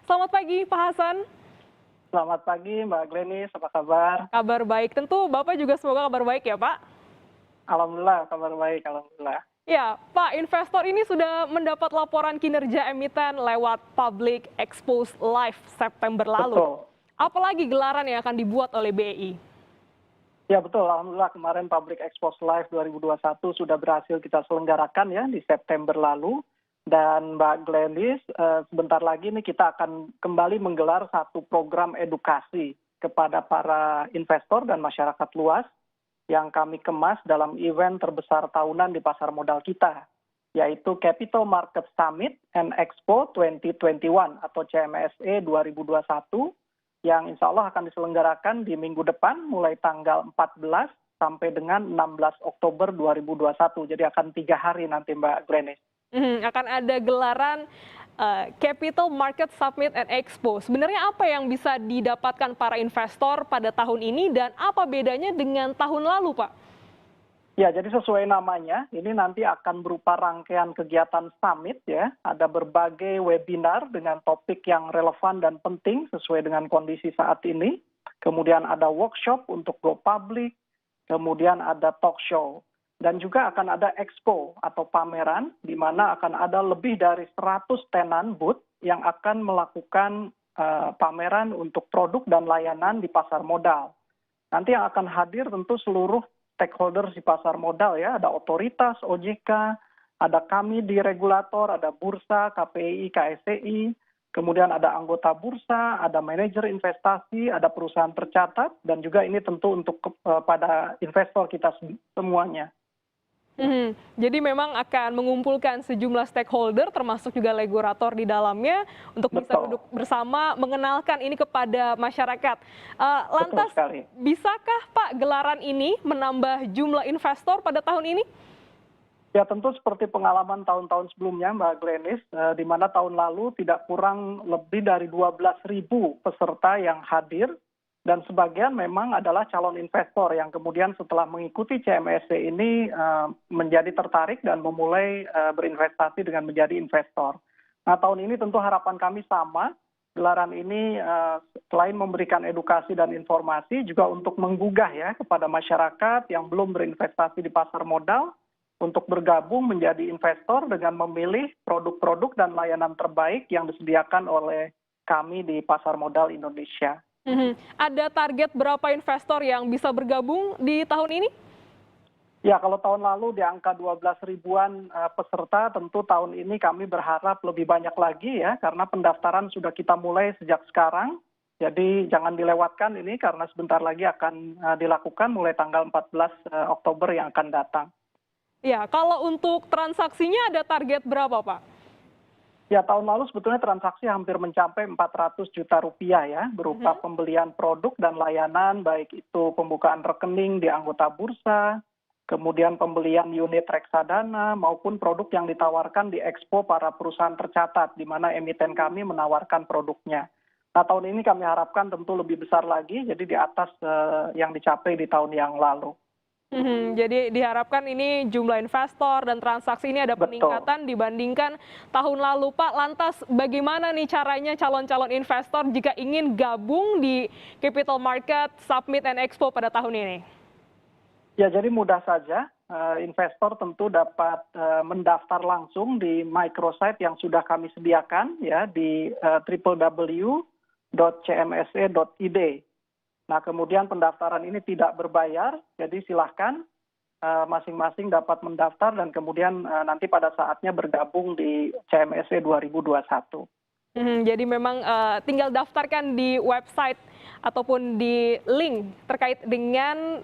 Selamat pagi Pak Hasan. Selamat pagi Mbak Glenis, apa kabar? Kabar baik, tentu Bapak juga semoga kabar baik ya Pak? Alhamdulillah, kabar baik, alhamdulillah. Ya, Pak, investor ini sudah mendapat laporan kinerja emiten lewat Public Expose Live September lalu. Betul. Apalagi gelaran yang akan dibuat oleh BI? Ya betul, alhamdulillah kemarin Public Expose Live 2021 sudah berhasil kita selenggarakan ya di September lalu. Dan Mbak Glenis, sebentar lagi nih kita akan kembali menggelar satu program edukasi kepada para investor dan masyarakat luas yang kami kemas dalam event terbesar tahunan di pasar modal kita, yaitu Capital Market Summit and Expo 2021 atau CMSE 2021 yang insya Allah akan diselenggarakan di minggu depan mulai tanggal 14 sampai dengan 16 Oktober 2021. Jadi akan 3 hari nanti Mbak Glenis. Akan ada gelaran Capital Market Summit and Expo. Sebenarnya apa yang bisa didapatkan para investor pada tahun ini dan apa bedanya dengan tahun lalu, Pak? Ya, jadi sesuai namanya, ini nanti akan berupa rangkaian kegiatan summit ya. Ada berbagai webinar dengan topik yang relevan dan penting sesuai dengan kondisi saat ini. Kemudian ada workshop untuk go public, kemudian ada talk show. Dan juga akan ada expo atau pameran di mana akan ada lebih dari 100 tenan booth yang akan melakukan pameran untuk produk dan layanan di pasar modal. Nanti yang akan hadir tentu seluruh stakeholders di pasar modal ya, ada otoritas, OJK, ada kami di regulator, ada bursa, KPI, KSCI, kemudian ada anggota bursa, ada manajer investasi, ada perusahaan tercatat, dan juga ini tentu untuk pada investor kita semuanya. Jadi memang akan mengumpulkan sejumlah stakeholder termasuk juga regulator di dalamnya untuk bisa duduk bersama mengenalkan ini kepada masyarakat. Lantas bisakah Pak gelaran ini menambah jumlah investor pada tahun ini? Ya tentu seperti pengalaman tahun-tahun sebelumnya Mbak Glenis, di mana tahun lalu tidak kurang lebih dari 12.000 peserta yang hadir. Dan sebagian memang adalah calon investor yang kemudian setelah mengikuti CMSE ini menjadi tertarik dan memulai berinvestasi dengan menjadi investor. Nah tahun ini tentu harapan kami sama, gelaran ini selain memberikan edukasi dan informasi juga untuk menggugah ya kepada masyarakat yang belum berinvestasi di pasar modal untuk bergabung menjadi investor dengan memilih produk-produk dan layanan terbaik yang disediakan oleh kami di pasar modal Indonesia. Ada target berapa investor yang bisa bergabung di tahun ini? Ya, kalau tahun lalu di angka 12 ribuan peserta, tentu tahun ini kami berharap lebih banyak lagi ya, karena pendaftaran sudah kita mulai sejak sekarang. Jadi jangan dilewatkan ini karena sebentar lagi akan dilakukan mulai tanggal 14 Oktober yang akan datang. Ya, kalau untuk transaksinya ada target berapa, Pak? Ya, tahun lalu sebetulnya transaksi hampir mencapai 400 juta rupiah ya, berupa pembelian produk dan layanan, baik itu pembukaan rekening di anggota bursa, kemudian pembelian unit reksadana, maupun produk yang ditawarkan di expo para perusahaan tercatat, di mana emiten kami menawarkan produknya. Nah, tahun ini kami harapkan tentu lebih besar lagi, jadi di atas yang dicapai di tahun yang lalu. Jadi diharapkan ini jumlah investor dan transaksi ini ada peningkatan dibandingkan tahun lalu, Pak. Lantas bagaimana nih caranya calon-calon investor jika ingin gabung di Capital Market Summit and Expo pada tahun ini? Ya, jadi mudah saja. Investor tentu dapat mendaftar langsung di microsite yang sudah kami sediakan ya di www.cmse.id. Nah, kemudian pendaftaran ini tidak berbayar, jadi silahkan masing-masing dapat mendaftar dan kemudian nanti pada saatnya bergabung di CMSE 2021. Jadi memang tinggal daftarkan di website ataupun di link terkait dengan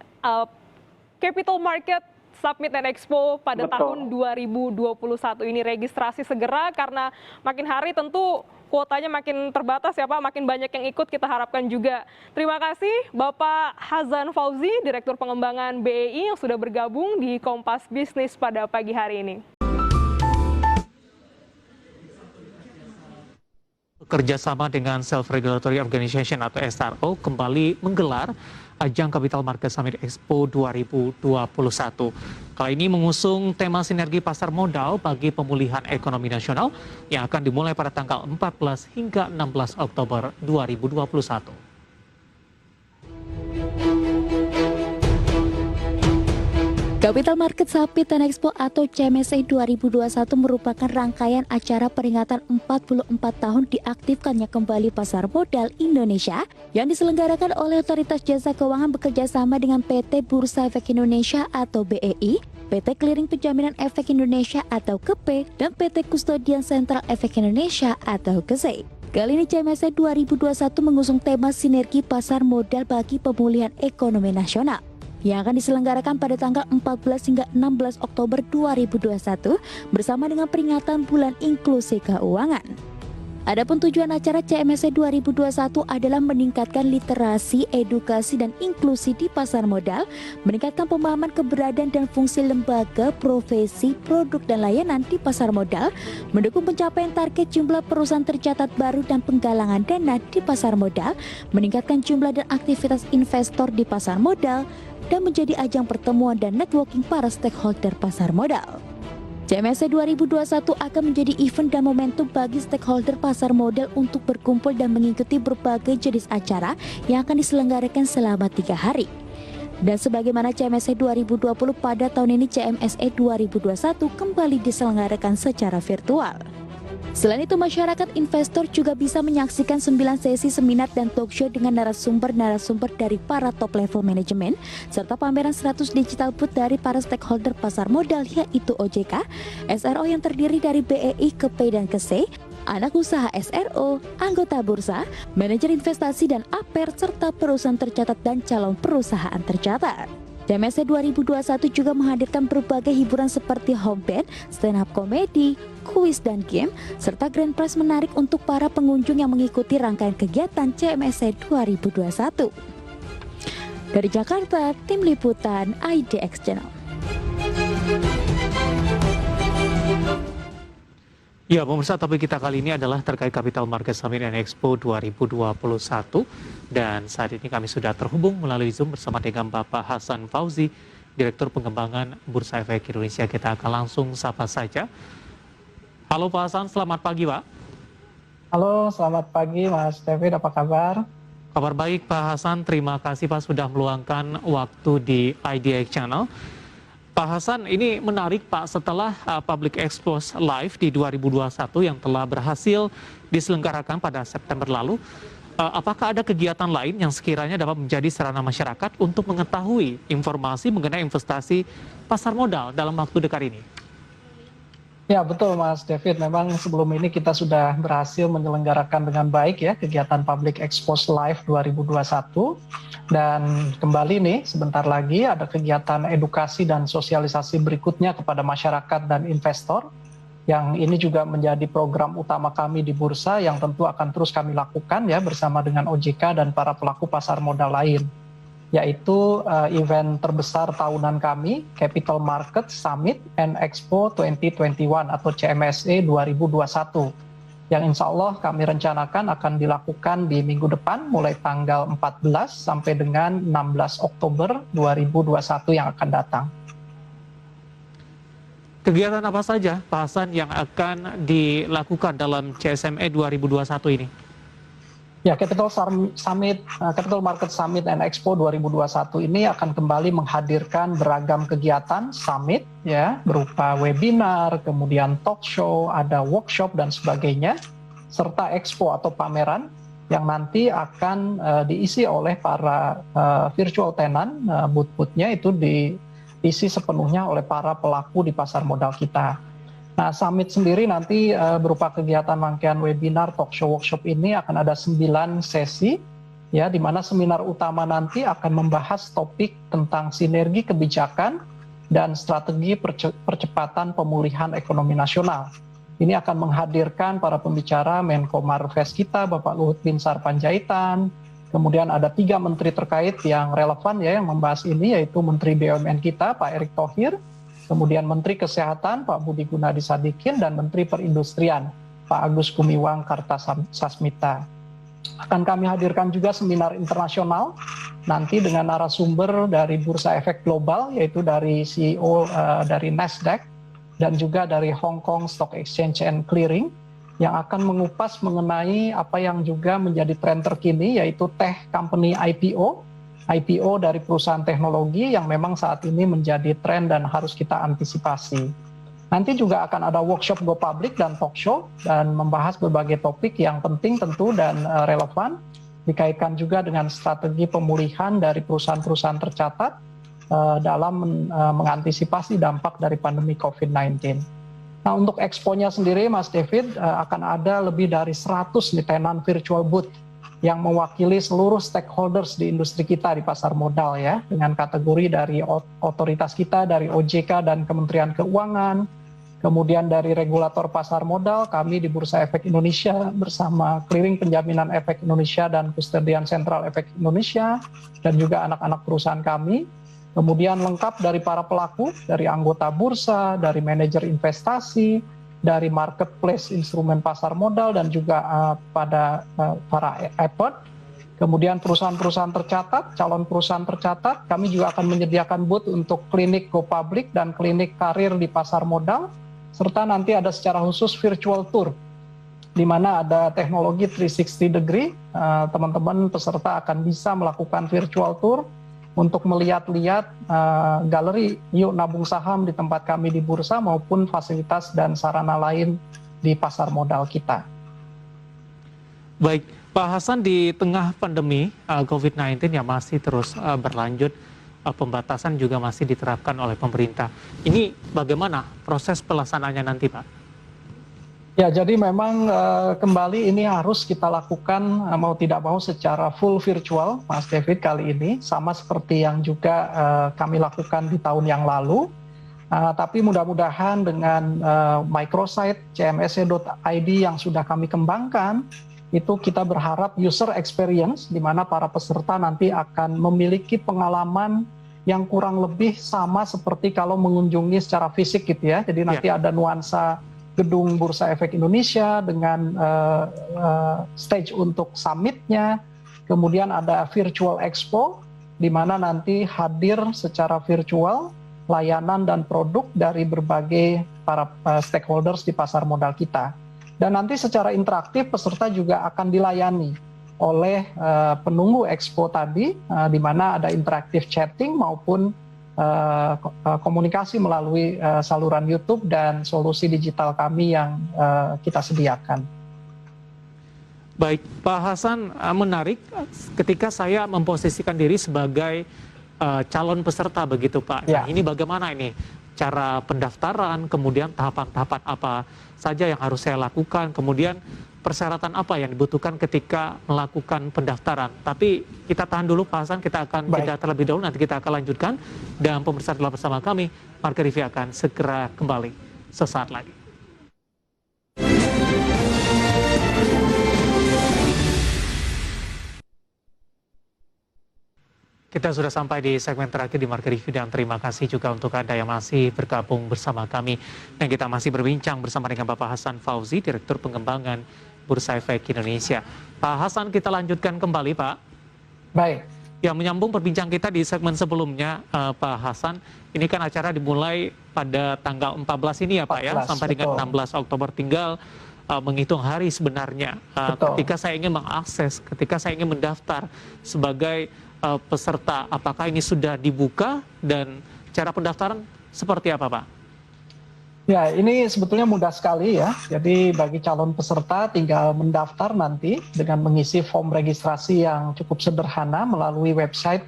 Capital Market Summit and Expo pada tahun 2021 ini. Registrasi segera karena makin hari tentu kuotanya makin terbatas ya Pak, makin banyak yang ikut kita harapkan juga. Terima kasih Bapak Hazan Fauzi, Direktur Pengembangan BEI yang sudah bergabung di Kompas Bisnis pada pagi hari ini. Kerjasama dengan Self-Regulatory Organization atau SRO kembali menggelar ajang Capital Market Summit Expo 2021. Kali ini mengusung tema sinergi pasar modal bagi pemulihan ekonomi nasional yang akan dimulai pada tanggal 14 hingga 16 Oktober 2021. Capital Market Summit and Expo atau CMSE 2021 merupakan rangkaian acara peringatan 44 tahun diaktifkannya kembali pasar modal Indonesia yang diselenggarakan oleh Otoritas Jasa Keuangan bekerjasama dengan PT Bursa Efek Indonesia atau BEI, PT Clearing Penjaminan Efek Indonesia atau KEPE, dan PT Kustodian Sentral Efek Indonesia atau KESE. Kali ini CMSE 2021 mengusung tema sinergi pasar modal bagi pemulihan ekonomi nasional yang akan diselenggarakan pada tanggal 14 hingga 16 Oktober 2021 bersama dengan peringatan Bulan Inklusi Keuangan. Adapun tujuan acara CMSE 2021 adalah meningkatkan literasi, edukasi, dan inklusi di pasar modal, meningkatkan pemahaman keberadaan dan fungsi lembaga, profesi, produk, dan layanan di pasar modal, mendukung pencapaian target jumlah perusahaan tercatat baru dan penggalangan dana di pasar modal, meningkatkan jumlah dan aktivitas investor di pasar modal, dan menjadi ajang pertemuan dan networking para stakeholder pasar modal. CMSE 2021 akan menjadi event dan momentum bagi stakeholder pasar modal untuk berkumpul dan mengikuti berbagai jenis acara yang akan diselenggarakan selama 3 hari. Dan sebagaimana CMSE 2020 pada tahun ini, CMSE 2021 kembali diselenggarakan secara virtual. Selain itu, masyarakat investor juga bisa menyaksikan 9 sesi seminar dan talk show dengan narasumber-narasumber dari para top level manajemen, serta pameran 100 digital booth dari para stakeholder pasar modal yaitu OJK, SRO yang terdiri dari BEI, KEPE, dan KESE, anak usaha SRO, anggota bursa, manajer investasi dan APER, serta perusahaan tercatat dan calon perusahaan tercatat. CMSE 2021 juga menghadirkan berbagai hiburan seperti home band, stand up comedy, kuis, dan game, serta grand prize menarik untuk para pengunjung yang mengikuti rangkaian kegiatan CMSE 2021. Dari Jakarta, Tim Liputan IDX Channel. Ya, pemirsa, topik kita kali ini adalah terkait Capital Market Summit and Expo 2021. Dan saat ini kami sudah terhubung melalui Zoom bersama dengan Bapak Hasan Fauzi, Direktur Pengembangan Bursa Efek Indonesia. Kita akan langsung sapa saja. Halo Pak Hasan, selamat pagi Pak. Halo, selamat pagi Mas David, apa kabar? Kabar baik Pak Hasan, terima kasih Pak sudah meluangkan waktu di IDX Channel. Pak Hasan, ini menarik Pak, setelah Public Expose Live di 2021 yang telah berhasil diselenggarakan pada September lalu, apakah ada kegiatan lain yang sekiranya dapat menjadi sarana masyarakat untuk mengetahui informasi mengenai investasi pasar modal dalam waktu dekat ini? Ya betul Mas David, memang sebelum ini kita sudah berhasil menyelenggarakan dengan baik ya kegiatan Public Expose Live 2021. Dan kembali nih sebentar lagi ada kegiatan edukasi dan sosialisasi berikutnya kepada masyarakat dan investor. Yang ini juga menjadi program utama kami di Bursa yang tentu akan terus kami lakukan ya bersama dengan OJK dan para pelaku pasar modal lain. Yaitu event terbesar tahunan kami, Capital Market Summit and Expo 2021 atau CMSE 2021. Yang insya Allah kami rencanakan akan dilakukan di minggu depan mulai tanggal 14 sampai dengan 16 Oktober 2021 yang akan datang. Kegiatan apa saja Pak Hasan yang akan dilakukan dalam CSME 2021 ini? Ya, Capital Market Summit and Expo 2021 ini akan kembali menghadirkan beragam kegiatan summit ya, berupa webinar, kemudian talk show, ada workshop dan sebagainya, serta expo atau pameran yang nanti akan diisi oleh para virtual tenant, booth-boothnya itu diisi sepenuhnya oleh para pelaku di pasar modal kita. Nah, summit sendiri nanti berupa kegiatan rangkaian webinar, talk show, workshop ini akan ada 9 sesi, ya, di mana seminar utama nanti akan membahas topik tentang sinergi kebijakan dan strategi percepatan pemulihan ekonomi nasional. Ini akan menghadirkan para pembicara Menko Marves kita, Bapak Luhut Binsar Panjaitan, kemudian ada 3 menteri terkait yang relevan ya yang membahas ini, yaitu Menteri BUMN kita, Pak Erick Thohir, kemudian Menteri Kesehatan Pak Budi Gunadi Sadikin, dan Menteri Perindustrian Pak Agus Gumiwang Kartasasmita. Akan kami hadirkan juga seminar internasional nanti dengan narasumber dari Bursa Efek Global, yaitu dari CEO dari Nasdaq dan juga dari Hong Kong Stock Exchange and Clearing, yang akan mengupas mengenai apa yang juga menjadi tren terkini, yaitu tech company IPO dari perusahaan teknologi yang memang saat ini menjadi tren dan harus kita antisipasi. Nanti juga akan ada workshop Go Public dan talk show dan membahas berbagai topik yang penting tentu dan relevan, dikaitkan juga dengan strategi pemulihan dari perusahaan-perusahaan tercatat dalam mengantisipasi dampak dari pandemi COVID-19. Nah, untuk expo-nya sendiri, Mas David, akan ada lebih dari 100 nih tenan virtual booth yang mewakili seluruh stakeholders di industri kita di pasar modal ya, dengan kategori dari otoritas kita, dari OJK dan Kementerian Keuangan, kemudian dari regulator pasar modal, kami di Bursa Efek Indonesia bersama Clearing Penjaminan Efek Indonesia dan Kustodian Sentral Efek Indonesia, dan juga anak-anak perusahaan kami. Kemudian lengkap dari para pelaku, dari anggota bursa, dari manajer investasi, dari marketplace instrumen pasar modal, dan juga para expert. Kemudian perusahaan-perusahaan tercatat, calon perusahaan tercatat, kami juga akan menyediakan booth untuk klinik Go Public dan klinik karir di pasar modal, serta nanti ada secara khusus virtual tour, di mana ada teknologi 360 degree, teman-teman peserta akan bisa melakukan virtual tour untuk melihat-lihat galeri Yuk Nabung Saham di tempat kami di bursa maupun fasilitas dan sarana lain di pasar modal kita. Baik, Pak Hasan, di tengah pandemi COVID-19 yang masih terus berlanjut, pembatasan juga masih diterapkan oleh pemerintah. Ini bagaimana proses pelaksanaannya nanti, Pak? Ya, jadi memang kembali ini harus kita lakukan mau tidak mau secara full virtual, Mas David, kali ini. Sama seperti yang juga kami lakukan di tahun yang lalu. Tapi mudah-mudahan dengan microsite cmse.id yang sudah kami kembangkan, itu kita berharap user experience, di mana para peserta nanti akan memiliki pengalaman yang kurang lebih sama seperti kalau mengunjungi secara fisik gitu ya. Jadi nanti ada nuansa gedung Bursa Efek Indonesia dengan stage untuk summitnya, kemudian ada virtual expo di mana nanti hadir secara virtual layanan dan produk dari berbagai para stakeholders di pasar modal kita. Dan nanti secara interaktif peserta juga akan dilayani oleh penunggu expo tadi, di mana ada interaktif chatting maupun komunikasi melalui saluran YouTube dan solusi digital kami yang kita sediakan. Baik, Pak Hasan, menarik ketika saya memposisikan diri sebagai calon peserta begitu, Pak. Ya. Nah, ini bagaimana ini cara pendaftaran, kemudian tahapan-tahapan apa saja yang harus saya lakukan, kemudian persyaratan apa yang dibutuhkan ketika melakukan pendaftaran. Tapi kita tahan dulu, Pak Hasan, kita akan jeda terlebih dahulu, nanti kita akan lanjutkan. Dan pemirsa telah bersama kami, Market Review akan segera kembali sesaat lagi. Kita sudah sampai di segmen terakhir di Market Review, dan terima kasih juga untuk Anda yang masih bergabung bersama kami. Dan kita masih berbincang bersama dengan Bapak Hasan Fauzi, Direktur Pengembangan Bursa Efek Indonesia. Pak Hasan, kita lanjutkan kembali, Pak. Baik. Ya, menyambung perbincangan kita di segmen sebelumnya, Pak Hasan, ini kan acara dimulai pada tanggal 14 ini ya, Pak, 14, ya, sampai dengan 16 Oktober, tinggal menghitung hari sebenarnya. Ketika saya ingin mengakses, ketika saya ingin mendaftar sebagai peserta, apakah ini sudah dibuka dan cara pendaftaran seperti apa, Pak? Ya, ini sebetulnya mudah sekali ya. Jadi bagi calon peserta tinggal mendaftar nanti dengan mengisi form registrasi yang cukup sederhana melalui website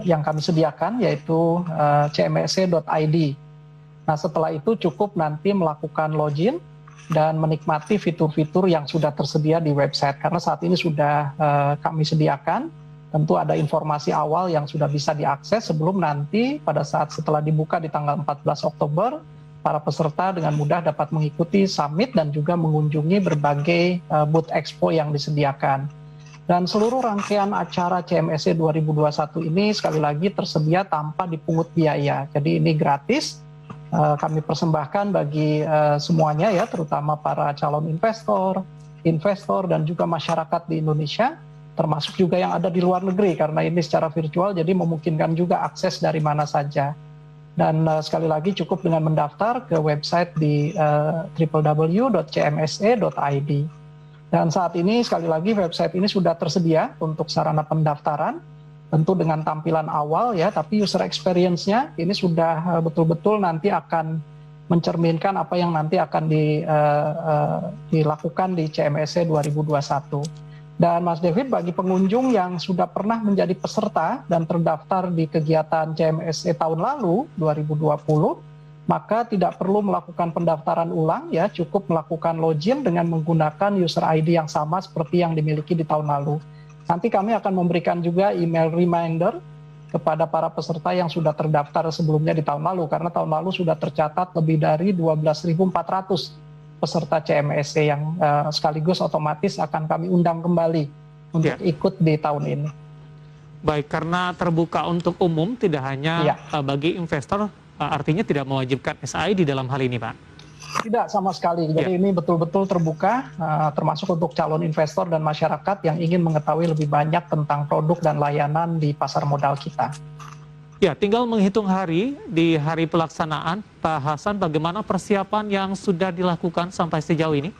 yang kami sediakan, yaitu cmse.id. Nah, setelah itu cukup nanti melakukan login dan menikmati fitur-fitur yang sudah tersedia di website. Karena saat ini sudah kami sediakan. Tentu ada informasi awal yang sudah bisa diakses sebelum nanti pada saat setelah dibuka di tanggal 14 Oktober, para peserta dengan mudah dapat mengikuti summit dan juga mengunjungi berbagai booth expo yang disediakan. Dan seluruh rangkaian acara CMSE 2021 ini sekali lagi tersedia tanpa dipungut biaya. Jadi ini gratis, kami persembahkan bagi semuanya ya, terutama para calon investor dan juga masyarakat di Indonesia, termasuk juga yang ada di luar negeri, karena ini secara virtual jadi memungkinkan juga akses dari mana saja. Dan sekali lagi cukup dengan mendaftar ke website di www.cmse.id. Dan saat ini sekali lagi website ini sudah tersedia untuk sarana pendaftaran, tentu dengan tampilan awal ya, tapi user experience-nya ini sudah betul-betul nanti akan mencerminkan apa yang nanti akan dilakukan di CMSC 2021. Dan Mas David, bagi pengunjung yang sudah pernah menjadi peserta dan terdaftar di kegiatan CMSC tahun lalu 2020, maka tidak perlu melakukan pendaftaran ulang ya, cukup melakukan login dengan menggunakan user ID yang sama seperti yang dimiliki di tahun lalu. Nanti kami akan memberikan juga email reminder kepada para peserta yang sudah terdaftar sebelumnya di tahun lalu, karena tahun lalu sudah tercatat lebih dari 12.400 peserta CMSC yang sekaligus otomatis akan kami undang kembali untuk ikut di tahun ini. Baik, karena terbuka untuk umum, tidak hanya bagi investor, artinya tidak mewajibkan SI di dalam hal ini, Pak? Tidak sama sekali, jadi ini betul-betul terbuka, termasuk untuk calon investor dan masyarakat yang ingin mengetahui lebih banyak tentang produk dan layanan di pasar modal kita. Ya, tinggal menghitung hari, di hari pelaksanaan, Pak Hasan, bagaimana persiapan yang sudah dilakukan sampai sejauh ini?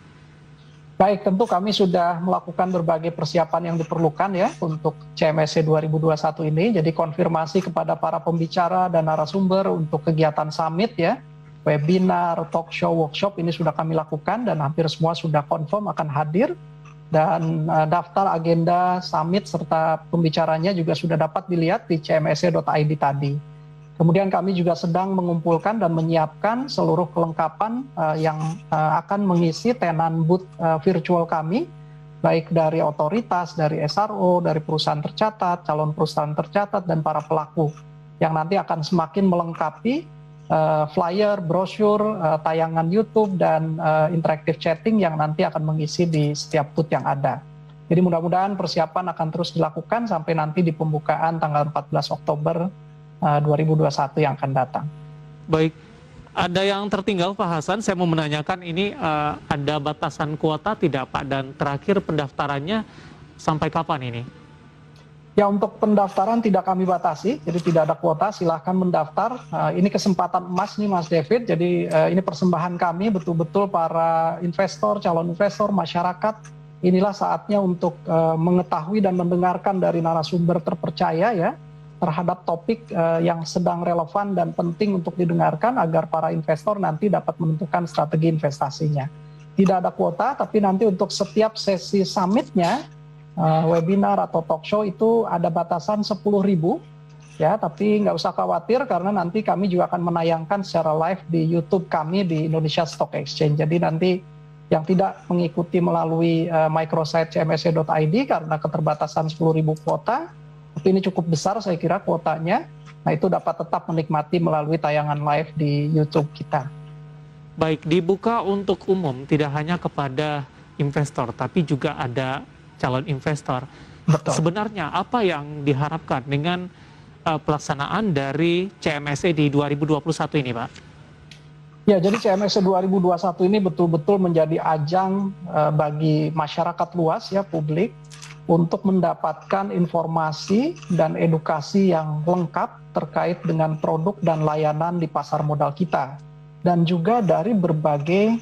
Baik, tentu kami sudah melakukan berbagai persiapan yang diperlukan ya untuk CMSC 2021 ini. Jadi konfirmasi kepada para pembicara dan narasumber untuk kegiatan summit ya, webinar, talk show, workshop ini sudah kami lakukan dan hampir semua sudah confirm akan hadir. Dan daftar agenda summit serta pembicaranya juga sudah dapat dilihat di cmsc.id tadi. Kemudian kami juga sedang mengumpulkan dan menyiapkan seluruh kelengkapan yang akan mengisi tenan booth virtual kami, baik dari otoritas, dari SRO, dari perusahaan tercatat, calon perusahaan tercatat, dan para pelaku, yang nanti akan semakin melengkapi flyer, brosur, tayangan YouTube, dan interactive chatting yang nanti akan mengisi di setiap booth yang ada. Jadi mudah-mudahan persiapan akan terus dilakukan sampai nanti di pembukaan tanggal 14 Oktober 2021 yang akan datang. Baik, ada yang tertinggal Pak Hasan, saya mau menanyakan ini ada batasan kuota tidak Pak? Dan terakhir pendaftarannya sampai kapan ini? Ya, untuk pendaftaran tidak kami batasi, jadi tidak ada kuota, silahkan mendaftar. Ini kesempatan emas nih Mas David, jadi ini persembahan kami betul-betul para investor, calon investor, masyarakat. Inilah saatnya untuk mengetahui dan mendengarkan dari narasumber terpercaya ya, terhadap topik yang sedang relevan dan penting untuk didengarkan agar para investor nanti dapat menentukan strategi investasinya. Tidak ada kuota, tapi nanti untuk setiap sesi summitnya, webinar atau talk show itu ada batasan 10.000 ya, tapi nggak usah khawatir karena nanti kami juga akan menayangkan secara live di YouTube kami di Indonesia Stock Exchange. Jadi nanti yang tidak mengikuti melalui microsite cmsc.id karena keterbatasan 10.000 kuota, tapi ini cukup besar saya kira kuotanya, nah itu dapat tetap menikmati melalui tayangan live di YouTube kita. Baik, dibuka untuk umum, tidak hanya kepada investor, tapi juga ada calon investor. Betul. Sebenarnya apa yang diharapkan dengan pelaksanaan dari CMSC di 2021 ini, Pak? Ya, jadi CMSC 2021 ini betul-betul menjadi ajang bagi masyarakat luas ya, publik, untuk mendapatkan informasi dan edukasi yang lengkap terkait dengan produk dan layanan di pasar modal kita. Dan juga dari berbagai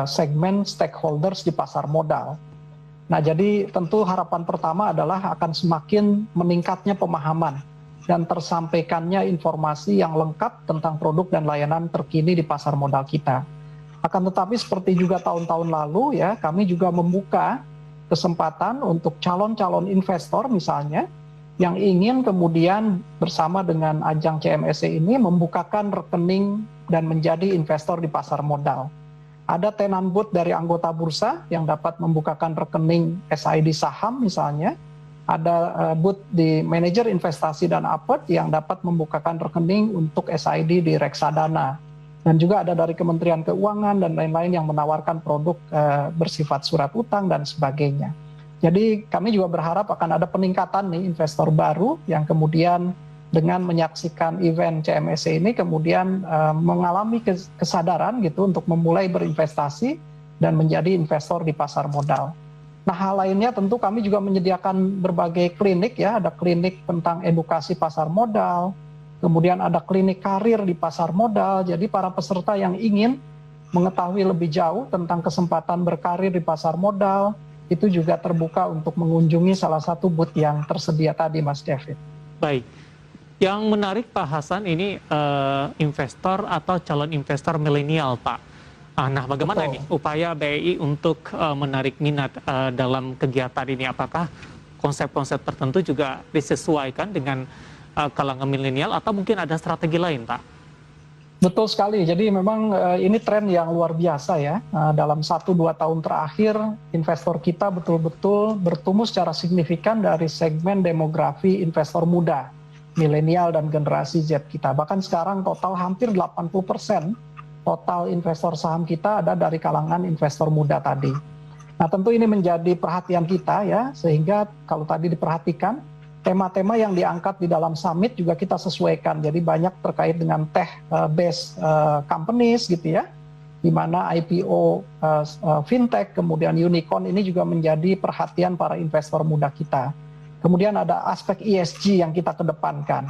segmen stakeholders di pasar modal. Nah, jadi tentu harapan pertama adalah akan semakin meningkatnya pemahaman dan tersampaikannya informasi yang lengkap tentang produk dan layanan terkini di pasar modal kita. Akan tetapi seperti juga tahun-tahun lalu ya, kami juga membuka kesempatan untuk calon-calon investor misalnya yang ingin kemudian bersama dengan ajang CMSC ini membukakan rekening dan menjadi investor di pasar modal. Ada tenan booth dari anggota bursa yang dapat membukakan rekening SID saham misalnya. Ada booth di manajer investasi dan Apert yang dapat membukakan rekening untuk SID di reksadana. Dan juga ada dari Kementerian Keuangan dan lain-lain yang menawarkan produk bersifat surat utang dan sebagainya. Jadi kami juga berharap akan ada peningkatan nih investor baru yang kemudian dengan menyaksikan event CMSC ini kemudian mengalami kesadaran gitu untuk memulai berinvestasi dan menjadi investor di pasar modal. Nah, hal lainnya tentu kami juga menyediakan berbagai klinik ya, ada klinik tentang edukasi pasar modal, kemudian ada klinik karir di pasar modal. Jadi para peserta yang ingin mengetahui lebih jauh tentang kesempatan berkarir di pasar modal, itu juga terbuka untuk mengunjungi salah satu booth yang tersedia tadi, Mas David. Baik, yang menarik Pak Hasan ini investor atau calon investor milenial, Pak. Nah, bagaimana ini upaya BI untuk menarik minat dalam kegiatan ini? Apakah konsep-konsep tertentu juga disesuaikan dengan kalangan milenial atau mungkin ada strategi lain, Pak? Betul sekali. Jadi memang ini tren yang luar biasa ya. Dalam 1-2 tahun terakhir, investor kita betul-betul bertumbuh secara signifikan dari segmen demografi investor muda, milenial dan generasi Z kita. Bahkan sekarang total hampir 80% total investor saham kita ada dari kalangan investor muda tadi. Nah, tentu ini menjadi perhatian kita ya, sehingga kalau tadi diperhatikan, tema-tema yang diangkat di dalam summit juga kita sesuaikan. Jadi banyak terkait dengan tech-based companies gitu ya, di mana IPO fintech, kemudian unicorn ini juga menjadi perhatian para investor muda kita. Kemudian ada aspek ESG yang kita kedepankan.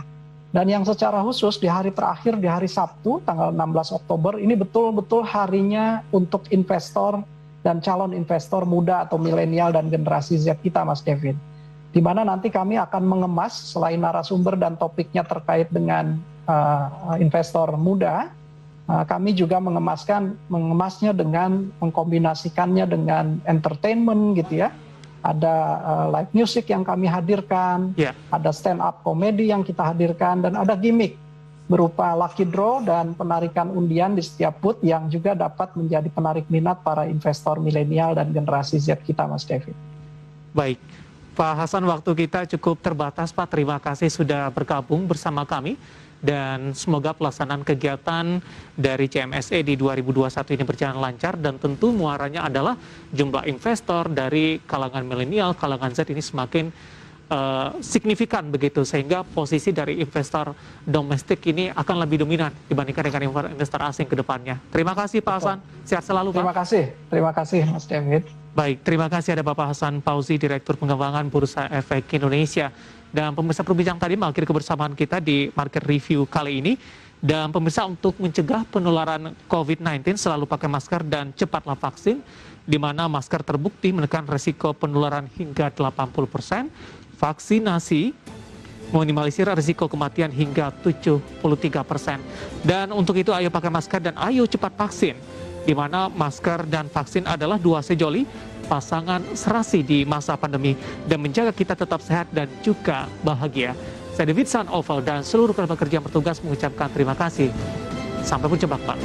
Dan yang secara khusus di hari terakhir, di hari Sabtu, tanggal 16 Oktober, ini betul-betul harinya untuk investor dan calon investor muda atau milenial dan generasi Z kita, Mas David. Di mana nanti kami akan mengemas, selain narasumber dan topiknya terkait dengan investor muda, kami juga mengemasnya dengan mengkombinasikannya dengan entertainment gitu ya. Ada live music yang kami hadirkan, ada stand up comedy yang kita hadirkan, dan ada gimmick berupa lucky draw dan penarikan undian di setiap booth yang juga dapat menjadi penarik minat para investor milenial dan generasi Z kita, Mas David. Baik, Pak Hasan, waktu kita cukup terbatas, Pak. Terima kasih sudah bergabung bersama kami. Dan semoga pelaksanaan kegiatan dari CMSC di 2021 ini berjalan lancar, dan tentu muaranya adalah jumlah investor dari kalangan milenial, kalangan Z ini semakin signifikan begitu, sehingga posisi dari investor domestik ini akan lebih dominan dibandingkan dengan investor asing ke depannya. Terima kasih Pak Hasan, sehat selalu Pak. Terima kasih Mas David. Baik, terima kasih ada Bapak Hasan Fauzi, Direktur Pengembangan Bursa Efek Indonesia. Dan pemirsa, perbincang tadi mengakhiri kebersamaan kita di Market Review kali ini. Dan pemirsa, untuk mencegah penularan COVID-19 selalu pakai masker dan cepatlah vaksin, di mana masker terbukti menekan resiko penularan hingga 80%, vaksinasi meminimalisir risiko kematian hingga 73%. Dan untuk itu ayo pakai masker dan ayo cepat vaksin, di mana masker dan vaksin adalah dua sejoli pasangan serasi di masa pandemi dan menjaga kita tetap sehat dan juga bahagia. Saya David San Oval dan seluruh kerabat kerja yang bertugas mengucapkan terima kasih. Sampai berjumpa, Pak.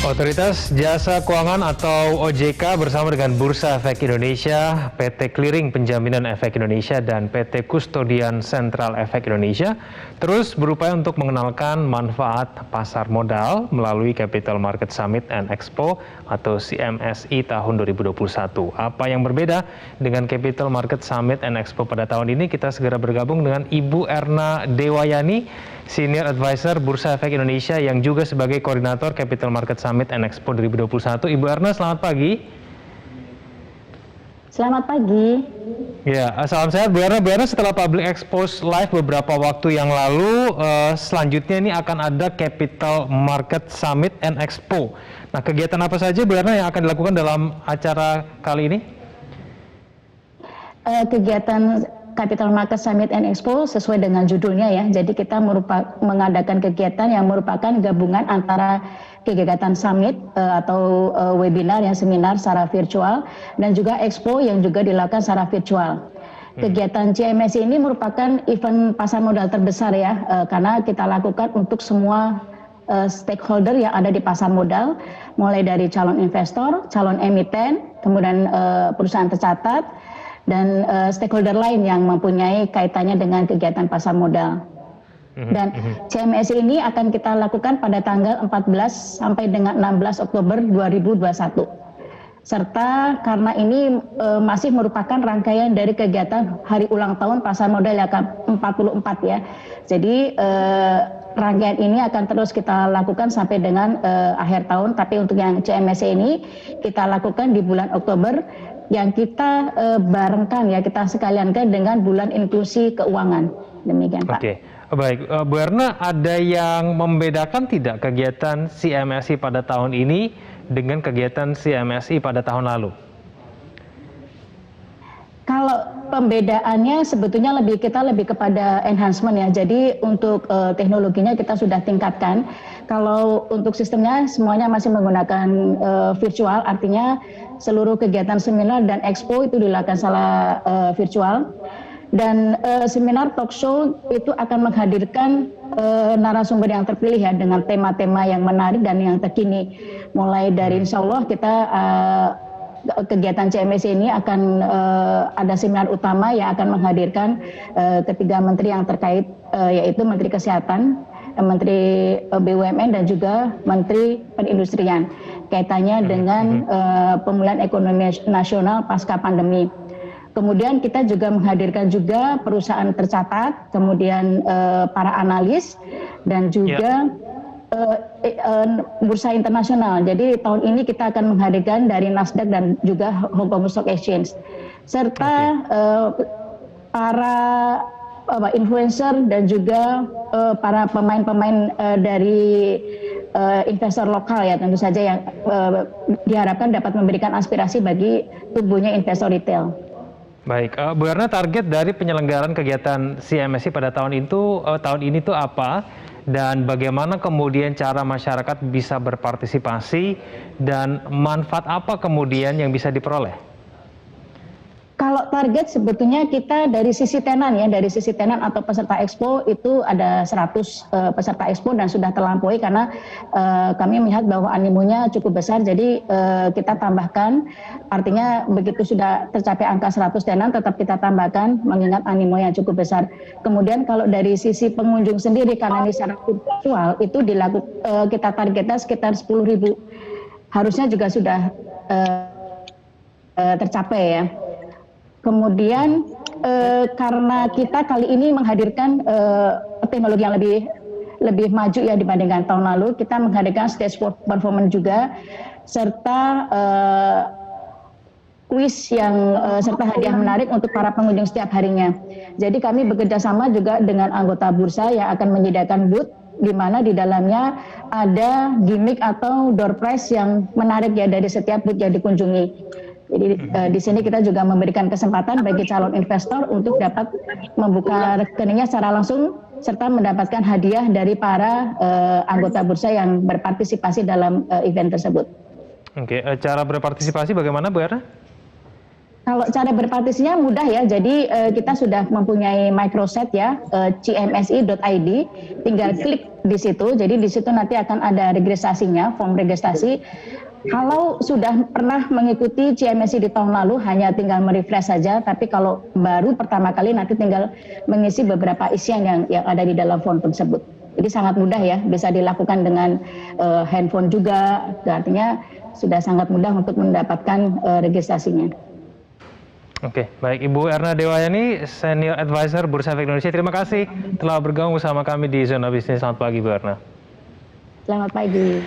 Otoritas Jasa Keuangan atau OJK bersama dengan Bursa Efek Indonesia, PT Clearing Penjaminan Efek Indonesia, dan PT Kustodian Sentral Efek Indonesia terus berupaya untuk mengenalkan manfaat pasar modal melalui Capital Market Summit and Expo atau CMSI tahun 2021. Apa yang berbeda dengan Capital Market Summit and Expo pada tahun ini? Kita segera bergabung dengan Ibu Erna Dewayani, Senior Advisor Bursa Efek Indonesia yang juga sebagai Koordinator Capital Market Summit and Expo 2021. Ibu Erna, selamat pagi. Selamat pagi. Ya, salam sehat Bu Erna. Bu Erna, setelah Public Expose Live beberapa waktu yang lalu, selanjutnya ini akan ada Capital Market Summit and Expo. Nah, kegiatan apa saja Bu Erna yang akan dilakukan dalam acara kali ini? Kegiatan Capital Market Summit and Expo sesuai dengan judulnya ya. Jadi kita mengadakan kegiatan yang merupakan gabungan antara kegiatan summit atau webinar yang seminar secara virtual dan juga expo yang juga dilakukan secara virtual. Kegiatan CMSI ini merupakan event pasar modal terbesar ya, karena kita lakukan untuk semua stakeholder yang ada di pasar modal, mulai dari calon investor, calon emiten, kemudian perusahaan tercatat, dan stakeholder lain yang mempunyai kaitannya dengan kegiatan pasar modal. Dan CMSI ini akan kita lakukan pada tanggal 14 sampai dengan 16 Oktober 2021. Serta karena ini masih merupakan rangkaian dari kegiatan hari ulang tahun pasar modal yang ke-44 ya. Jadi rangkaian ini akan terus kita lakukan sampai dengan akhir tahun, tapi untuk yang CMSI ini kita lakukan di bulan Oktober yang kita barengkan ya, kita sekaliankan dengan bulan inklusi keuangan. Demikian Pak. Oke, baik. Bu Erna, ada yang membedakan tidak kegiatan CMSI pada tahun ini dengan kegiatan CMSI pada tahun lalu? Kalau pembedaannya sebetulnya kita lebih kepada enhancement ya. Jadi untuk teknologinya kita sudah tingkatkan. Kalau untuk sistemnya semuanya masih menggunakan virtual, artinya seluruh kegiatan seminar dan expo itu dilakukan secara virtual. Dan seminar talk show itu akan menghadirkan narasumber yang terpilih ya, dengan tema-tema yang menarik dan yang terkini. Mulai dari insya Allah kita kegiatan CMSI ini akan ada seminar utama yang akan menghadirkan ketiga menteri yang terkait, yaitu Menteri Kesehatan, Menteri BUMN, dan juga Menteri Perindustrian, kaitannya dengan pemulihan ekonomi nasional pasca pandemi. Kemudian kita juga menghadirkan juga perusahaan tercatat, kemudian para analis, dan juga bursa internasional. Jadi tahun ini kita akan menghadirkan dari Nasdaq dan juga Hong Kong Stock Exchange, serta para influencer dan juga para pemain-pemain dari investor lokal ya, tentu saja yang diharapkan dapat memberikan aspirasi bagi tumbuhnya investor retail. Baik, Bu Erna, target dari penyelenggaraan kegiatan CMSI pada tahun ini tuh apa? Dan bagaimana kemudian cara masyarakat bisa berpartisipasi dan manfaat apa kemudian yang bisa diperoleh? Kalau target sebetulnya kita dari sisi tenan ya, dari sisi tenan atau peserta expo itu ada 100 peserta expo dan sudah terlampaui karena kami melihat bahwa animonya cukup besar, jadi kita tambahkan, artinya begitu sudah tercapai angka 100 tenan tetap kita tambahkan mengingat animo yang cukup besar. Kemudian kalau dari sisi pengunjung sendiri karena ini secara virtual itu kita targetnya sekitar 10.000, harusnya juga sudah tercapai ya. Kemudian karena kita kali ini menghadirkan teknologi yang lebih maju ya dibandingkan tahun lalu, kita menghadirkan stage performance juga, serta kuis yang serta hadiah menarik untuk para pengunjung setiap harinya. Jadi kami bekerja sama juga dengan anggota bursa yang akan menyediakan booth di mana di dalamnya ada gimmick atau door prize yang menarik ya dari setiap booth yang dikunjungi. Jadi di sini kita juga memberikan kesempatan bagi calon investor untuk dapat membuka rekeningnya secara langsung serta mendapatkan hadiah dari para anggota bursa yang berpartisipasi dalam event tersebut. Oke, cara berpartisipasi bagaimana Bu Erna? Kalau cara berpartisipasinya mudah ya, jadi kita sudah mempunyai microsite ya, cmsi.id, tinggal klik di situ, jadi di situ nanti akan ada registrasinya, form registrasi. Kalau sudah pernah mengikuti CMSI di tahun lalu hanya tinggal merefresh saja, tapi kalau baru pertama kali nanti tinggal mengisi beberapa isian yang ada di dalam form tersebut. Jadi sangat mudah ya, bisa dilakukan dengan handphone juga, artinya sudah sangat mudah untuk mendapatkan registrasinya. Oke, baik Ibu Erna Dewayani, Senior Advisor Bursa Efek Indonesia. Terima kasih telah bergabung bersama kami di Zona Bisnis. Selamat pagi Bu Erna. Selamat pagi.